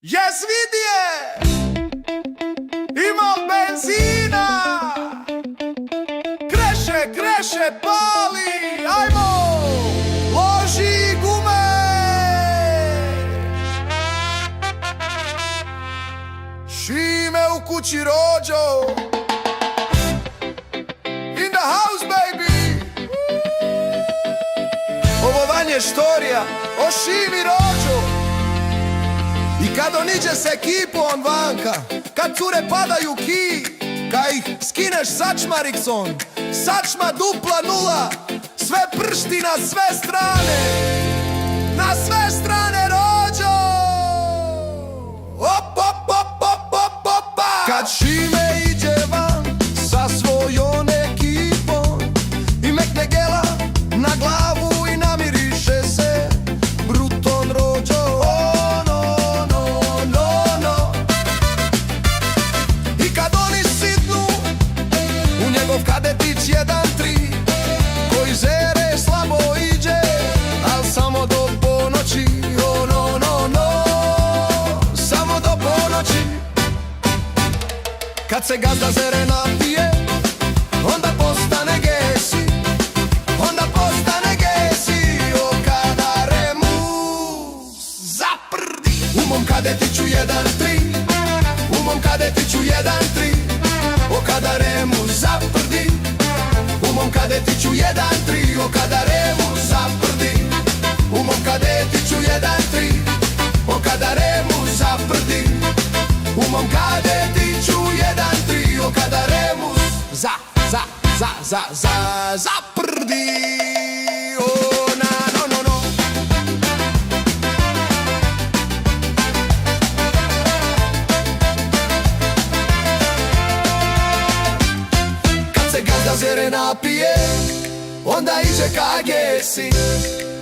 Jes vidje, ima benzina, kreše, pali, ajmo, loži gume. Šime u kući rođo, in the house baby. Ovo vanje štorija o Šimi rođo. I kad on iđe s ekipom vanka, kad cure padaju ki, kad ih skineš sačmarikson, sačma dupla nula, sve pršti na sve strane, na sve strane rođo. Op, op, op, op, op, opa. Kad Šime iđe van sa svojom ekipom i mekne gela na glavu i namiriše se bruton rođo. Kadetić 1-3 koji zere slabo iđe, al samo do ponoći, oh no, no, no, samo do ponoći. Kad se gazda zere napije, onda postane gesi, onda postane gesi. O kada Remus zaprdi u mom Kadetiću 1-3, u mom Kadetiću 1-3. O kada Remus zaprdi u mom Kadetiću 1-3. O kada Remus zaprdi u mom Kadetiću 1-3. O kada Remus zaprdi u mom Kadetiću 1-3. O kada Remus zaprdi. O na no no no. Gazda zere napije, onda iđe ka gesi,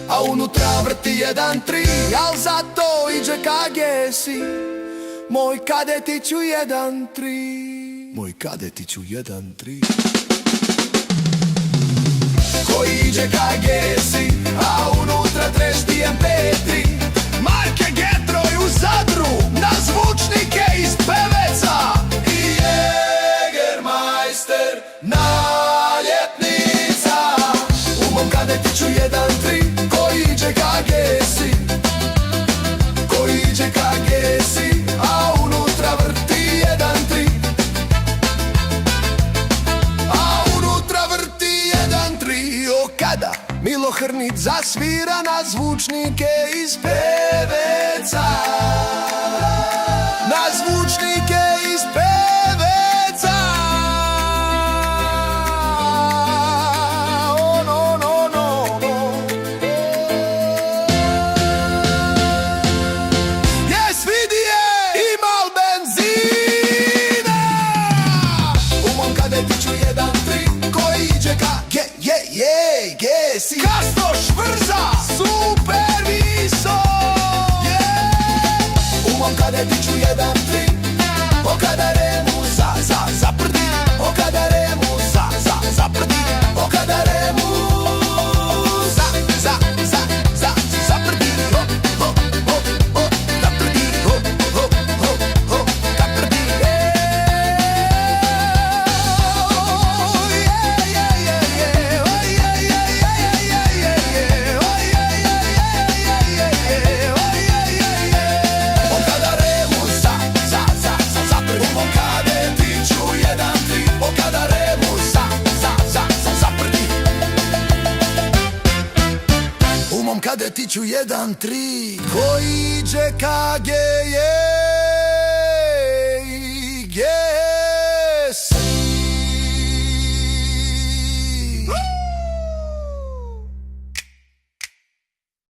a unutra vrti 1-3, al zato iđe ka gesi. Moj Kadetiću 1-3, moj Kadetiću 1-3. Koji iđe ka gesi, a unutra trešti MP3, marke Getroj u Zadru, na zvučnike iz Peveca i Jägermeister naljepnica. U mom Kadetiću 1-3 koji iđe ka gesi, koji iđe ka gesi, a unutra vrti 1-3, a unutra vrti 1-3. O kada Milo Hrnić zasvira na zvučnike iz Peveca, na zvučnike iz Peveca. Oh no no no no. Jes vidje, imal benzina. U mom Kadetiću 1-3 koji iđe ka gesi, Kasto švrza, supervisor. U mom Kadetiću 1-3. O kada Remus zaprdi, o kada Remus zaprdi, o kada Remus zaprdi, zaprdi, kaprdi. Kadetiću 1-3 koji iđe ka gesi.